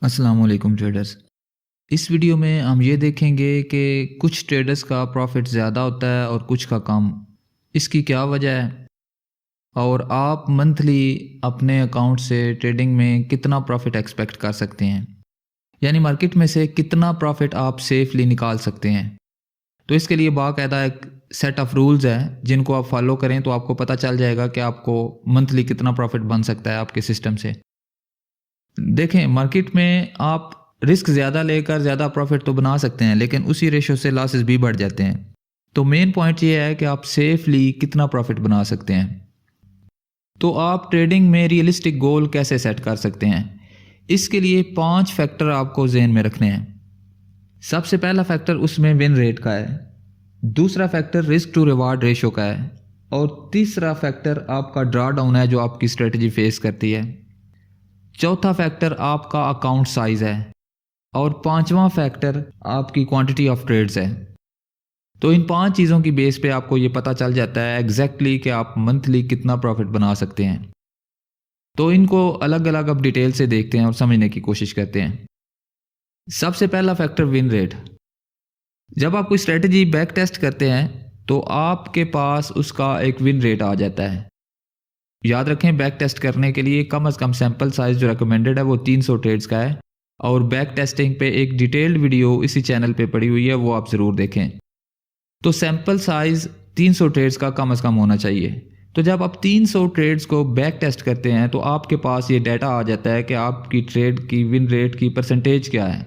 अस्सलाम वालेकुम ट्रेडर्स। इस वीडियो में हम ये देखेंगे कि कुछ ट्रेडर्स का प्रॉफिट ज़्यादा होता है और कुछ का कम। इसकी क्या वजह है और आप मंथली अपने अकाउंट से ट्रेडिंग में कितना प्रॉफिट एक्सपेक्ट कर सकते हैं, यानी मार्केट में से कितना प्रॉफिट आप सेफली निकाल सकते हैं। तो इसके लिए बाकायदा एक सेट ऑफ रूल्स है जिनको आप फॉलो करें तो आपको पता चल जाएगा कि आपको मंथली कितना प्रॉफिट बन सकता है आपके सिस्टम से। देखें, मार्केट में आप रिस्क ज़्यादा लेकर ज़्यादा प्रॉफिट तो बना सकते हैं, लेकिन उसी रेशो से लॉसेस भी बढ़ जाते हैं। तो मेन पॉइंट ये है कि आप सेफली कितना प्रॉफिट बना सकते हैं। तो आप ट्रेडिंग में रियलिस्टिक गोल कैसे सेट कर सकते हैं, इसके लिए 5 फैक्टर आपको जहन में रखने हैं। सबसे पहला फैक्टर उसमें विन रेट का है, दूसरा factor risk to reward ratio का है, और तीसरा फैक्टर आपका ड्रा डाउन है जो आपकी स्ट्रेटजी फेस करती है। चौथा फैक्टर आपका अकाउंट साइज है और पांचवा फैक्टर आपकी क्वांटिटी ऑफ ट्रेड्स है। तो इन 5 चीज़ों की बेस पे आपको ये पता चल जाता है एग्जैक्टली कि आप मंथली कितना प्रॉफिट बना सकते हैं। तो इनको अलग अलग अब डिटेल से देखते हैं और समझने की कोशिश करते हैं। सबसे पहला फैक्टर विन रेट। जब आप कोई स्ट्रेटजी बैक टेस्ट करते हैं तो आपके पास उसका एक विन रेट आ जाता है। याद रखें, बैक टेस्ट करने के लिए कम से कम सैंपल साइज जो रिकमेंडेड है वो 300 ट्रेड्स का है, और बैक टेस्टिंग पे एक डिटेल्ड वीडियो इसी चैनल पे पड़ी हुई है, वो आप ज़रूर देखें। तो सैंपल साइज 300 ट्रेड्स का कम से कम होना चाहिए। तो जब आप 300 ट्रेड्स को बैक टेस्ट करते हैं तो आपके पास ये डाटा आ जाता है कि आपकी ट्रेड की विन रेट की परसेंटेज क्या है।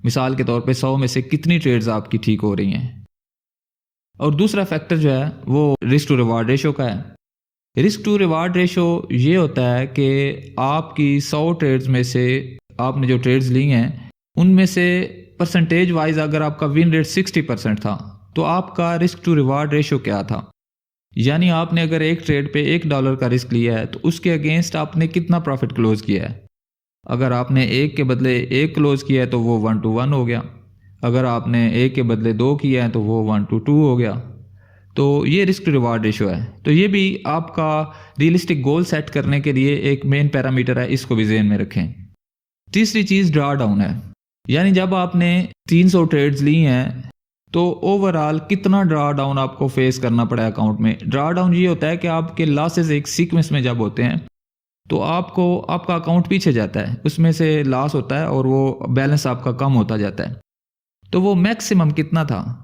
मिसाल के तौर पे 100 में से कितनी ट्रेड्स आपकी ठीक हो रही हैं। और दूसरा फैक्टर जो है वो रिस्क टू रिवार्ड रेशो का है। रिस्क टू रिवार्ड रेशो ये होता है कि आपकी 100 ट्रेड्स में से आपने जो ट्रेड्स ली हैं उनमें से परसेंटेज वाइज अगर आपका विन रेट 60% था तो आपका रिस्क टू रिवार्ड रेशो क्या था। यानी आपने अगर एक ट्रेड पे $1 का रिस्क लिया है तो उसके अगेंस्ट आपने कितना प्रॉफिट क्लोज किया है। अगर आपने 1 के बदले 1 क्लोज किया है तो वो 1 to 1 हो गया। अगर आपने 1 के बदले 2 किया है तो वो 1 to 2 हो गया। तो ये रिस्क टू रिवार्ड रेशो है। तो ये भी आपका रियलिस्टिक गोल सेट करने के लिए एक मेन पैरामीटर है, इसको भी ज़हन में रखें। तीसरी चीज़ ड्रा डाउन है, यानी जब आपने 300 ट्रेड्स ली हैं तो ओवरऑल कितना ड्रा डाउन आपको फेस करना पड़ा अकाउंट में। ड्रा डाउन ये होता है कि आपके लॉसेस एक सीक्वेंस में जब होते हैं तो आपको आपका अकाउंट पीछे जाता है, उसमें से लॉस होता है और वो बैलेंस आपका कम होता जाता है। तो वो मैक्सिमम कितना था।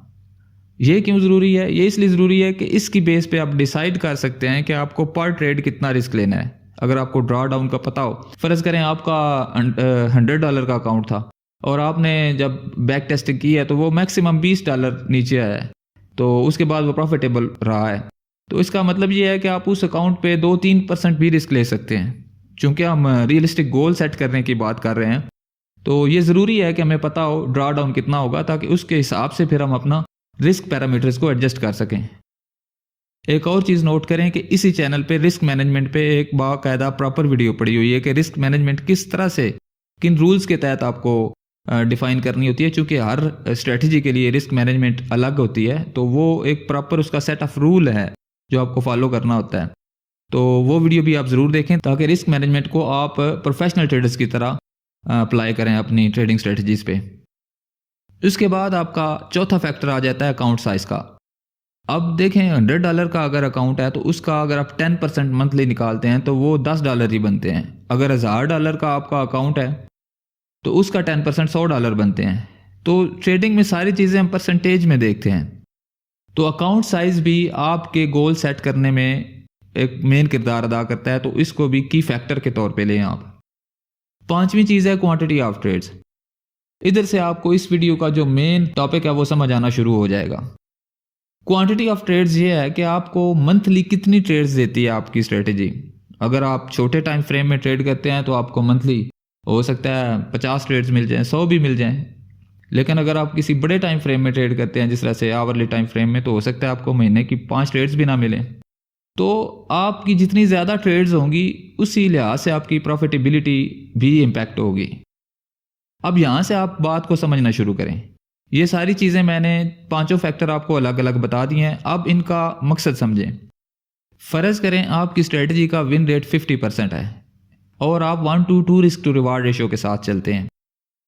ये क्यों ज़रूरी है? ये इसलिए ज़रूरी है कि इसकी बेस पे आप डिसाइड कर सकते हैं कि आपको पर ट्रेड कितना रिस्क लेना है। अगर आपको ड्रा डाउन का पता हो, फ़र्ज़ करें आपका $100 का अकाउंट था और आपने जब बैक टेस्टिंग की है तो वो मैक्सिमम $20 नीचे आया है, तो उसके बाद वो प्रॉफिटेबल रहा है। तो इसका मतलब ये है कि आप उस अकाउंट पे 2-3% भी रिस्क ले सकते हैं। चूँकि हम रियलिस्टिक गोल सेट करने की बात कर रहे हैं तो ये ज़रूरी है कि हमें पता हो ड्रा डाउन कितना होगा, ताकि उसके हिसाब से फिर हम अपना रिस्क पैरामीटर्स को एडजस्ट कर सकें। एक और चीज़ नोट करें कि इसी चैनल पे रिस्क मैनेजमेंट पे एक बाकायदा प्रॉपर वीडियो पड़ी हुई है कि रिस्क मैनेजमेंट किस तरह से, किन रूल्स के तहत आपको डिफाइन करनी होती है। चूँकि हर स्ट्रेटजी के लिए रिस्क मैनेजमेंट अलग होती है, तो वो एक प्रॉपर उसका सेट ऑफ रूल है जो आपको फॉलो करना होता है। तो वो वीडियो भी आप ज़रूर देखें ताकि रिस्क मैनेजमेंट को आप प्रोफेशनल ट्रेडर्स की तरह अप्लाई करें अपनी ट्रेडिंग स्ट्रेटजीज़ पे। उसके बाद आपका चौथा फैक्टर आ जाता है अकाउंट साइज का। अब देखें, $100 का अगर अकाउंट है तो उसका अगर आप 10% मंथली निकालते हैं तो वो $10 ही बनते हैं। अगर $1000 का आपका अकाउंट है तो उसका 10% $100 बनते हैं। तो ट्रेडिंग में सारी चीज़ें हम परसेंटेज में देखते हैं। तो अकाउंट साइज भी आपके गोल सेट करने में एक मेन किरदार अदा करता है, तो इसको भी की फैक्टर के तौर पे लें आप। पांचवी चीज़ है क्वांटिटी ऑफ ट्रेड्स। इधर से आपको इस वीडियो का जो मेन टॉपिक है वो समझ आना शुरू हो जाएगा। क्वांटिटी ऑफ ट्रेड्स ये है कि आपको मंथली कितनी ट्रेड्स देती है आपकी स्ट्रेटजी। अगर आप छोटे टाइम फ्रेम में ट्रेड करते हैं तो आपको मंथली हो सकता है 50 ट्रेड्स मिल जाएं, 100 भी मिल जाएं। लेकिन अगर आप किसी बड़े टाइम फ्रेम में ट्रेड करते हैं, जिस तरह से आवरली टाइम फ्रेम में, तो हो सकता है आपको महीने की 5 ट्रेड्स भी ना मिलें। तो आपकी जितनी ज़्यादा ट्रेड्स होंगी उसी लिहाज से आपकी प्रॉफिटेबिलिटी भी इम्पैक्ट होगी। अब यहाँ से आप बात को समझना शुरू करें। ये सारी चीज़ें मैंने 5 फैक्टर आपको अलग अलग बता दिए हैं। अब इनका मकसद समझें। फ़र्ज़ करें आपकी स्ट्रेटजी का विन रेट 50% है और आप 1:2 रिस्क टू रिवार्ड रेशियो के साथ चलते हैं,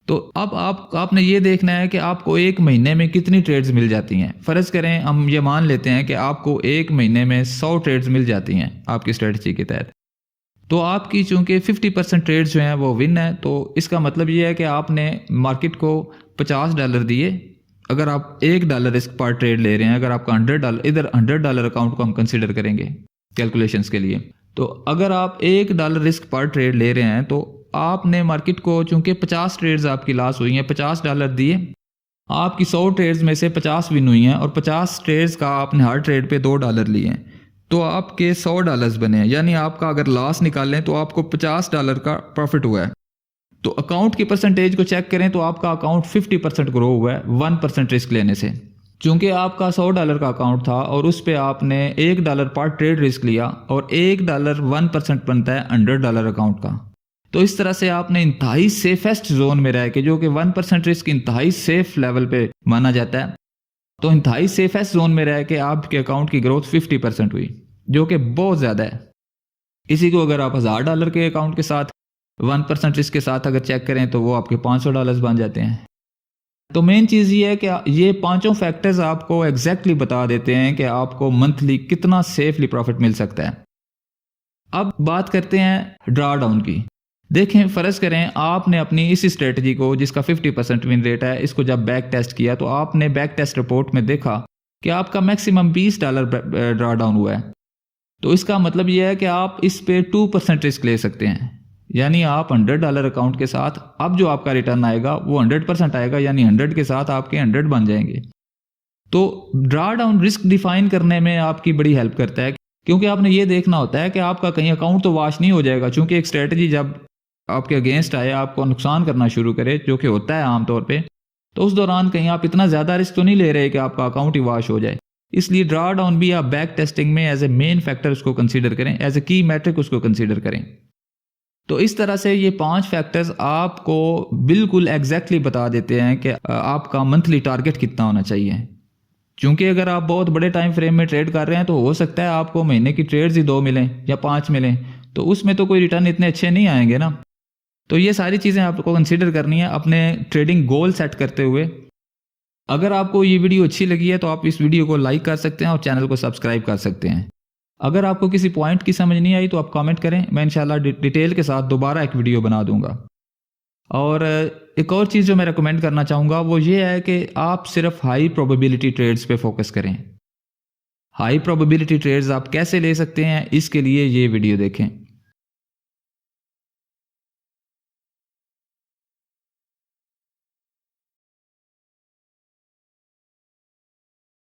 तो अब आपने ये देखना है कि आपको एक महीने में कितनी ट्रेड्स मिल जाती हैं। फ़र्ज़ करें हम ये मान लेते हैं कि आपको एक महीने में 100 ट्रेड्स मिल जाती हैं आपकी स्ट्रेटजी के तहत, तो आपकी चूँकि 50% ट्रेड्स जो हैं वो विन है, तो इसका मतलब ये है कि आपने मार्केट को $50 दिए। अगर आप $1 रिस्क पर ट्रेड ले रहे हैं, अगर आपका $100, इधर $100 अकाउंट को हम कंसिडर करेंगे कैलकुलेशंस के लिए, तो अगर आप $1 रिस्क पर ट्रेड ले रहे हैं तो आपने मार्केट को, चूँकि 50 ट्रेड्स आपकी लॉस हुई हैं, $50 दिए, आपकी 100 ट्रेड्स में से 50 विन हुई हैं और 50 ट्रेड्स का आपने हर ट्रेड पे $2 लिए हैं, तो आपके $100 बने हैं। यानी आपका अगर लॉस निकालें तो आपको $50 का प्रॉफिट हुआ है। तो अकाउंट की परसेंटेज को चेक करें तो आपका अकाउंट 50% ग्रो हुआ है 1% रिस्क लेने से। चूँकि आपका $100 का अकाउंट था और उस पर आपने $1 पर ट्रेड रिस्क लिया और $1 1% बनता है $100 अकाउंट का। तो इस तरह से आपने इंतहाई सेफेस्ट जोन में रह के, जो कि 1% रिस्क इंतहाई सेफ लेवल पे माना जाता है, तो इंतहाई सेफेस्ट जोन में रह के आपके अकाउंट की ग्रोथ 50% हुई, जो कि बहुत ज़्यादा है। इसी को अगर आप $1000 के अकाउंट के साथ 1% रिस्क के साथ अगर चेक करें तो वो आपके $500 बन जाते हैं। तो मेन चीज़ ये है कि ये पांचों फैक्टर्स आपको एग्जैक्टली बता देते हैं कि आपको मंथली कितना सेफली प्रॉफिट मिल सकता है। अब बात करते हैं ड्रा डाउन की। देखें, फ़र्ज़ करें आपने अपनी इस स्ट्रेटजी को, जिसका 50% विन रेट है, इसको जब बैक टेस्ट किया तो आपने बैक टेस्ट रिपोर्ट में देखा कि आपका मैक्सिमम $20 ड्रा डाउन हुआ है। तो इसका मतलब यह है कि आप इस पे 2% रिस्क ले सकते हैं, यानी आप $100 अकाउंट के साथ अब जो आपका रिटर्न आएगा वो 100% आएगा, यानी 100 के साथ आपके 100 बन जाएंगे। तो ड्रा डाउन रिस्क डिफाइन करने में आपकी बड़ी हेल्प करता है, क्योंकि आपने ये देखना होता है कि आपका कहीं अकाउंट तो वॉश नहीं हो जाएगा। चूंकि एक स्ट्रेटजी जब आपके अगेंस्ट आए, आपको नुकसान करना शुरू करे, जो कि होता है आमतौर पे, तो उस दौरान कहीं आप इतना ज़्यादा रिस्क तो नहीं ले रहे कि आपका अकाउंट ही वॉश हो जाए। इसलिए ड्रा डाउन भी आप बैक टेस्टिंग में एज ए मेन फैक्टर उसको कंसीडर करें, एज ए की मैट्रिक उसको कंसीडर करें। तो इस तरह से ये 5 फैक्टर्स आपको बिल्कुल एग्जैक्टली बता देते हैं कि आपका मंथली टारगेट कितना होना चाहिए। क्योंकि अगर आप बहुत बड़े टाइम फ्रेम में ट्रेड कर रहे हैं तो हो सकता है आपको महीने की ट्रेड्स ही 2 मिलें या 5 मिलें, तो उसमें तो कोई रिटर्न इतने अच्छे नहीं आएंगे ना। तो ये सारी चीज़ें आपको कंसीडर करनी है अपने ट्रेडिंग गोल सेट करते हुए। अगर आपको ये वीडियो अच्छी लगी है तो आप इस वीडियो को लाइक कर सकते हैं और चैनल को सब्सक्राइब कर सकते हैं। अगर आपको किसी पॉइंट की समझ नहीं आई तो आप कमेंट करें, मैं इंशाल्लाह डिटेल के साथ दोबारा एक वीडियो बना दूंगा। और एक और चीज़ जो मैं रेकमेंड करना चाहूँगा वो ये है कि आप सिर्फ हाई प्रोबेबिलिटी ट्रेड्स पे फोकस करें। हाई प्रोबेबिलिटी ट्रेड्स आप कैसे ले सकते हैं, इसके लिए ये वीडियो देखें।